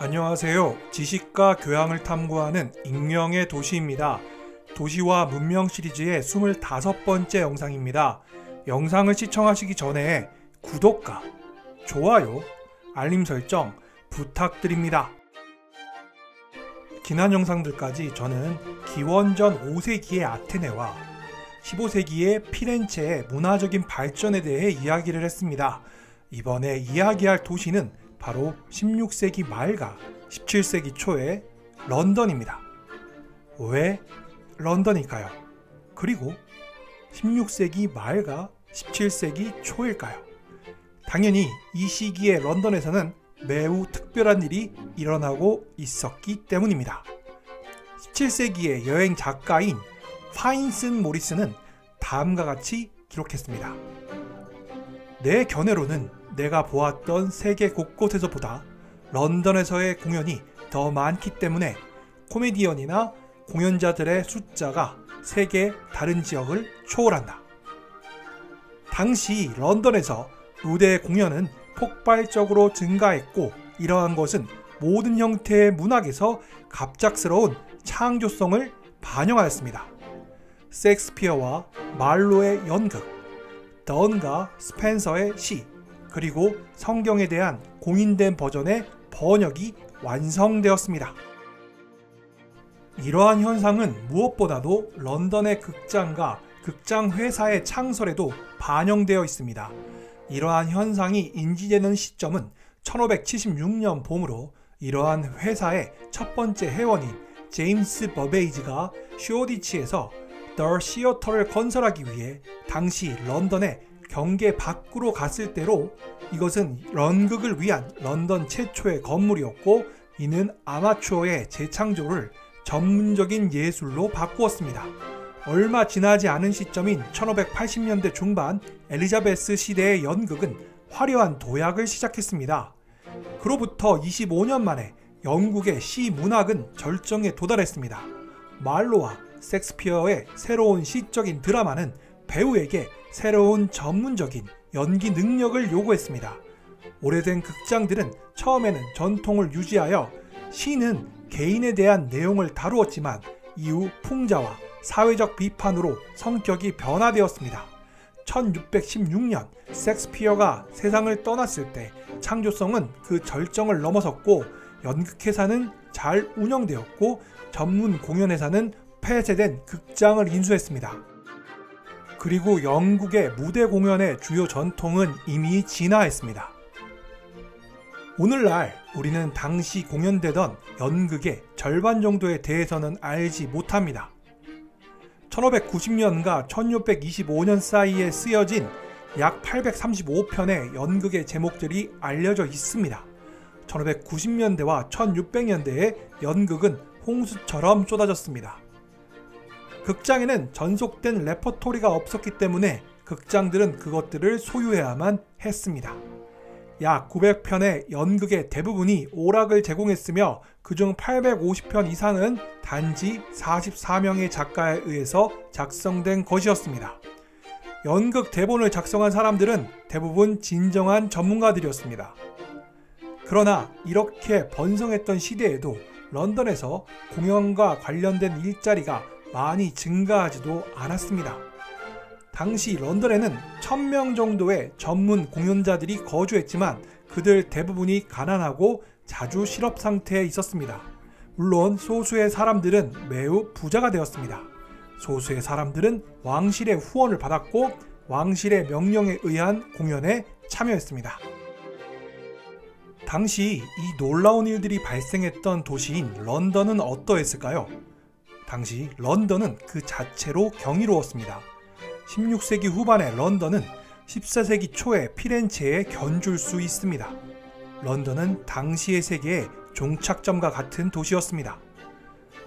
안녕하세요. 지식과 교양을 탐구하는 익명의 도시입니다. 도시와 문명 시리즈의 25번째 영상입니다. 영상을 시청하시기 전에 구독과 좋아요, 알림 설정 부탁드립니다. 지난 영상들까지 저는 기원전 5세기의 아테네와 15세기의 피렌체의 문화적인 발전에 대해 이야기를 했습니다. 이번에 이야기할 도시는 바로 16세기 말과 17세기 초의 런던입니다. 왜 런던일까요? 그리고 16세기 말과 17세기 초일까요? 당연히 이 시기에 런던에서는 매우 특별한 일이 일어나고 있었기 때문입니다. 17세기의 여행 작가인 파인슨 모리스는 다음과 같이 기록했습니다. 내 견해로는 내가 보았던 세계 곳곳에서보다 런던에서의 공연이 더 많기 때문에 코미디언이나 공연자들의 숫자가 세계 다른 지역을 초월한다. 당시 런던에서 무대 공연은 폭발적으로 증가했고, 이러한 것은 모든 형태의 문학에서 갑작스러운 창조성을 반영하였습니다. 셰익스피어와 말로의 연극, 던과 스펜서의 시, 그리고 성경에 대한 공인된 버전의 번역이 완성되었습니다. 이러한 현상은 무엇보다도 런던의 극장과 극장 회사의 창설에도 반영되어 있습니다. 이러한 현상이 인지되는 시점은 1576년 봄으로 이러한 회사의 첫 번째 회원인 제임스 버베이지가 쇼디치에서 더 시어터를 건설하기 위해 당시 런던의 경계 밖으로 갔을 때로, 이것은 연극을 위한 런던 최초의 건물이었고, 이는 아마추어의 재창조를 전문적인 예술로 바꾸었습니다. 얼마 지나지 않은 시점인 1580년대 중반 엘리자베스 시대의 연극은 화려한 도약을 시작했습니다. 그로부터 25년 만에 영국의 시 문학은 절정에 도달했습니다. 말로와 셰익스피어의 새로운 시적인 드라마는 배우에게 새로운 전문적인 연기 능력을 요구했습니다. 오래된 극장들은 처음에는 전통을 유지하여 시는 개인에 대한 내용을 다루었지만 이후 풍자와 사회적 비판으로 성격이 변화되었습니다. 1616년 셰익스피어가 세상을 떠났을 때 창조성은 그 절정을 넘어섰고, 연극회사는 잘 운영되었고, 전문 공연회사는 폐쇄된 극장을 인수했습니다. 그리고 영국의 무대 공연의 주요 전통은 이미 진화했습니다. 오늘날 우리는 당시 공연되던 연극의 절반 정도에 대해서는 알지 못합니다. 1590년과 1625년 사이에 쓰여진 약 835편의 연극의 제목들이 알려져 있습니다. 1590년대와 1600년대에 연극은 홍수처럼 쏟아졌습니다. 극장에는 전속된 레퍼토리가 없었기 때문에 극장들은 그것들을 소유해야만 했습니다. 약 900편의 연극의 대부분이 오락을 제공했으며 그중 850편 이상은 단지 44명의 작가에 의해서 작성된 것이었습니다. 연극 대본을 작성한 사람들은 대부분 진정한 전문가들이었습니다. 그러나 이렇게 번성했던 시대에도 런던에서 공연과 관련된 일자리가 많이 증가하지도 않았습니다. 당시 런던에는 1000명 정도의 전문 공연자들이 거주했지만 그들 대부분이 가난하고 자주 실업 상태에 있었습니다. 물론 소수의 사람들은 매우 부자가 되었습니다. 소수의 사람들은 왕실의 후원을 받았고 왕실의 명령에 의한 공연에 참여했습니다. 당시 이 놀라운 일들이 발생했던 도시인 런던은 어떠했을까요? 당시 런던은 그 자체로 경이로웠습니다. 16세기 후반의 런던은 14세기 초의 피렌체에 견줄 수 있습니다. 런던은 당시의 세계의 종착점과 같은 도시였습니다.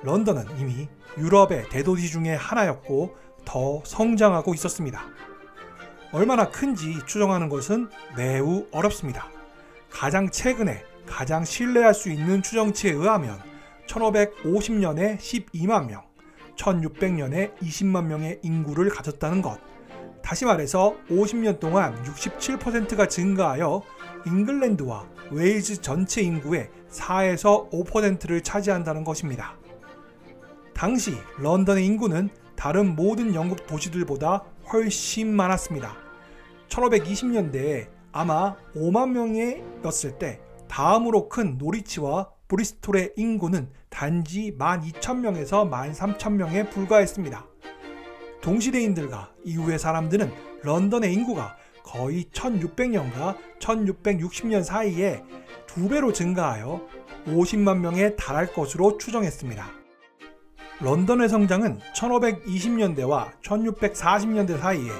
런던은 이미 유럽의 대도시 중에 하나였고 더 성장하고 있었습니다. 얼마나 큰지 추정하는 것은 매우 어렵습니다. 가장 최근에 가장 신뢰할 수 있는 추정치에 의하면 1550년에 12만 명, 1600년에 20만 명의 인구를 가졌다는 것. 다시 말해서 50년 동안 67%가 증가하여 잉글랜드와 웨일즈 전체 인구의 4에서 5%를 차지한다는 것입니다. 당시 런던의 인구는 다른 모든 영국 도시들보다 훨씬 많았습니다. 1520년대에 아마 5만 명이었을 때 다음으로 큰 노리치와 브리스톨의 인구는 단지 12,000명에서 13,000명에 불과했습니다. 동시대인들과 이후의 사람들은 런던의 인구가 거의 1600년과 1660년 사이에 2배로 증가하여 50만 명에 달할 것으로 추정했습니다. 런던의 성장은 1520년대와 1640년대 사이에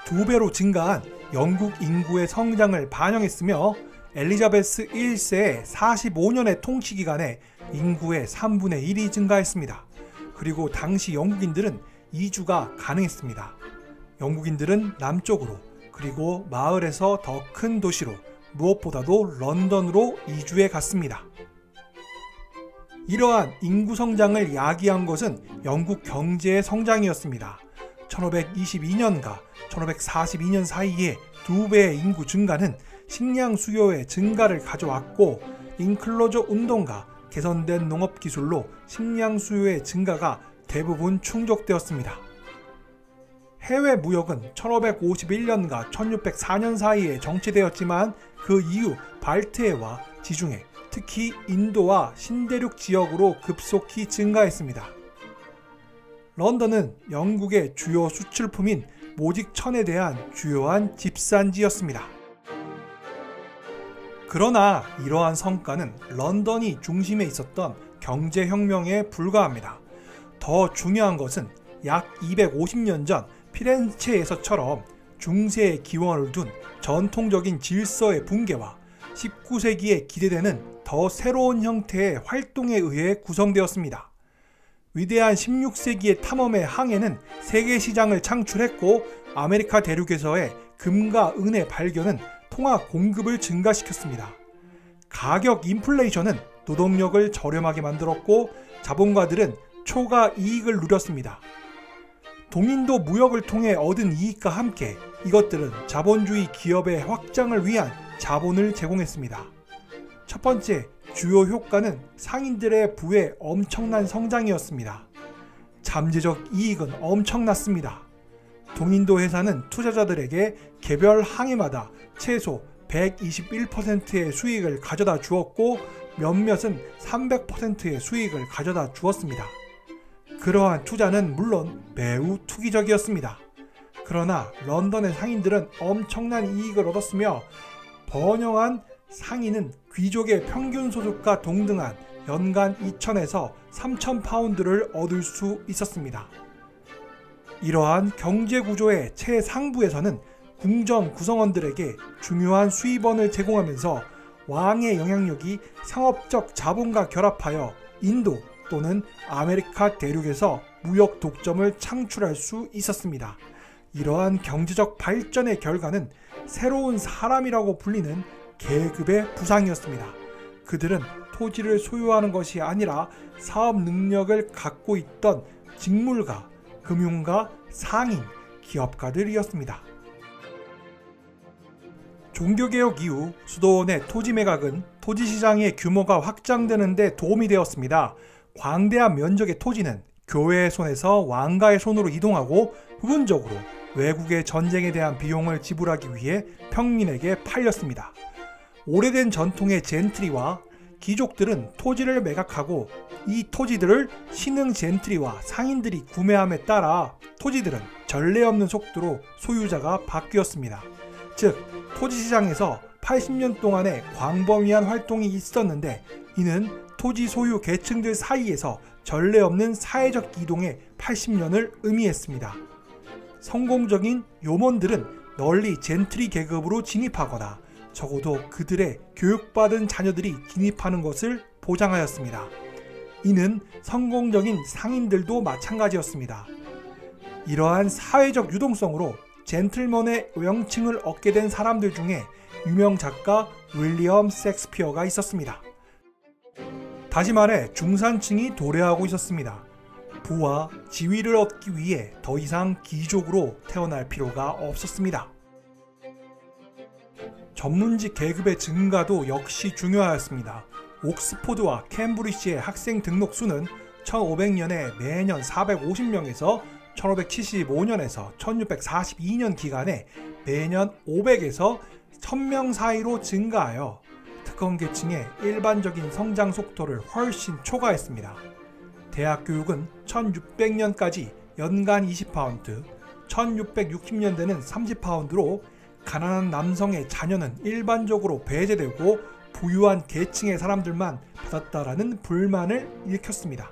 2배로 증가한 영국 인구의 성장을 반영했으며 엘리자베스 1세의 45년의 통치기간에 인구의 3분의 1이 증가했습니다. 그리고 당시 영국인들은 이주가 가능했습니다. 영국인들은 남쪽으로 그리고 마을에서 더 큰 도시로 무엇보다도 런던으로 이주해 갔습니다. 이러한 인구 성장을 야기한 것은 영국 경제의 성장이었습니다. 1522년과 1542년 사이에 2배의 인구 증가는 식량 수요의 증가를 가져왔고 인클로저 운동과 개선된 농업 기술로 식량 수요의 증가가 대부분 충족되었습니다. 해외 무역은 1551년과 1604년 사이에 정체되었지만 그 이후 발트해와 지중해, 특히 인도와 신대륙 지역으로 급속히 증가했습니다. 런던은 영국의 주요 수출품인 모직천에 대한 주요한 집산지였습니다. 그러나 이러한 성과는 런던이 중심에 있었던 경제혁명에 불과합니다. 더 중요한 것은 약 250년 전 피렌체에서처럼 중세의 기원을 둔 전통적인 질서의 붕괴와 19세기에 기대되는 더 새로운 형태의 활동에 의해 구성되었습니다. 위대한 16세기의 탐험의 항해는 세계 시장을 창출했고 아메리카 대륙에서의 금과 은의 발견은 통화 공급을 증가시켰습니다. 가격 인플레이션은 노동력을 저렴하게 만들었고 자본가들은 초과 이익을 누렸습니다. 동인도 무역을 통해 얻은 이익과 함께 이것들은 자본주의 기업의 확장을 위한 자본을 제공했습니다. 첫 번째 주요 효과는 상인들의 부의 엄청난 성장이었습니다. 잠재적 이익은 엄청났습니다. 동인도 회사는 투자자들에게 개별 항해마다 최소 121%의 수익을 가져다 주었고 몇몇은 300%의 수익을 가져다 주었습니다. 그러한 투자는 물론 매우 투기적이었습니다. 그러나 런던의 상인들은 엄청난 이익을 얻었으며 번영한 상인은 귀족의 평균 소득과 동등한 연간 2,000에서 3,000파운드를 얻을 수 있었습니다. 이러한 경제구조의 최상부에서는 궁정 구성원들에게 중요한 수입원을 제공하면서 왕의 영향력이 상업적 자본과 결합하여 인도 또는 아메리카 대륙에서 무역 독점을 창출할 수 있었습니다. 이러한 경제적 발전의 결과는 새로운 사람이라고 불리는 계급의 부상이었습니다. 그들은 토지를 소유하는 것이 아니라 사업 능력을 갖고 있던 직물가, 금융가, 상인, 기업가들이었습니다. 종교개혁 이후 수도원의 토지 매각은 토지시장의 규모가 확장되는 데 도움이 되었습니다. 광대한 면적의 토지는 교회의 손에서 왕가의 손으로 이동하고 부분적으로 외국의 전쟁에 대한 비용을 지불하기 위해 평민에게 팔렸습니다. 오래된 전통의 젠트리와 귀족들은 토지를 매각하고 이 토지들을 신흥 젠트리와 상인들이 구매함에 따라 토지들은 전례 없는 속도로 소유자가 바뀌었습니다. 즉 토지시장에서 80년 동안의 광범위한 활동이 있었는데 이는 토지 소유 계층들 사이에서 전례 없는 사회적 이동의 80년을 의미했습니다. 성공적인 요먼들은 널리 젠트리 계급으로 진입하거나 적어도 그들의 교육받은 자녀들이 진입하는 것을 보장하였습니다. 이는 성공적인 상인들도 마찬가지였습니다. 이러한 사회적 유동성으로 젠틀먼의 명칭을 얻게 된 사람들 중에 유명 작가 윌리엄 셰익스피어가 있었습니다. 다시 말해 중산층이 도래하고 있었습니다. 부와 지위를 얻기 위해 더 이상 귀족으로 태어날 필요가 없었습니다. 전문직 계급의 증가도 역시 중요하였습니다. 옥스포드와 캠브리지의 학생 등록 수는 1500년에 매년 450명에서 1575년에서 1642년 기간에 매년 500에서 1000명 사이로 증가하여 특권계층의 일반적인 성장 속도를 훨씬 초과했습니다. 대학 교육은 1600년까지 연간 20파운드, 1660년대는 30파운드로 가난한 남성의 자녀는 일반적으로 배제되고 부유한 계층의 사람들만 받았다라는 불만을 일으켰습니다.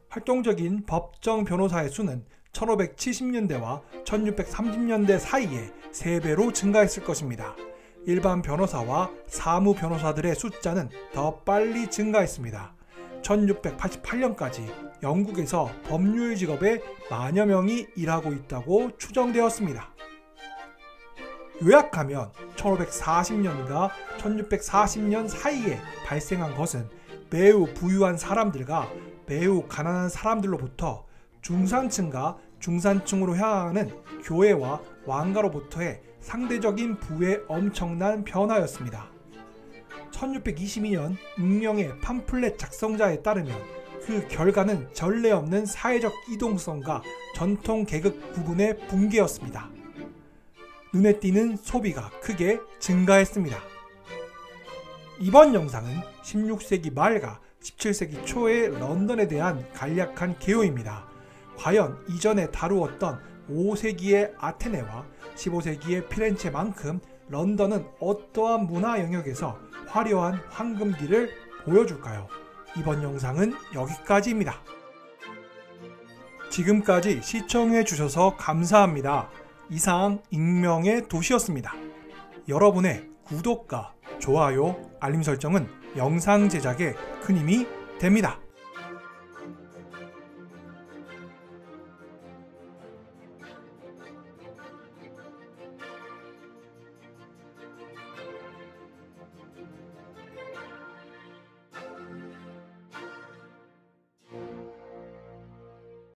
활동적인 법정 변호사의 수는 1570년대와 1630년대 사이에 3배로 증가했을 것입니다. 일반 변호사와 사무 변호사들의 숫자는 더 빨리 증가했습니다. 1688년까지 영국에서 법률 직업에 만여 명이 일하고 있다고 추정되었습니다. 요약하면 1540년과 1640년 사이에 발생한 것은 매우 부유한 사람들과 매우 가난한 사람들로부터 중산층과 중산층으로 향하는 교회와 왕가로부터의 상대적인 부의 엄청난 변화였습니다. 1622년 익명의 팜플렛 작성자에 따르면 그 결과는 전례 없는 사회적 이동성과 전통 계급 구분의 붕괴였습니다. 눈에 띄는 소비가 크게 증가했습니다. 이번 영상은 16세기 말과 17세기 초의 런던에 대한 간략한 개요입니다. 과연 이전에 다루었던 5세기의 아테네와 15세기의 피렌체만큼 런던은 어떠한 문화 영역에서 화려한 황금기를 보여줄까요? 이번 영상은 여기까지입니다. 지금까지 시청해주셔서 감사합니다. 이상 익명의 도시였습니다. 여러분의 구독과 좋아요, 알림 설정은 영상 제작에 큰 힘이 됩니다.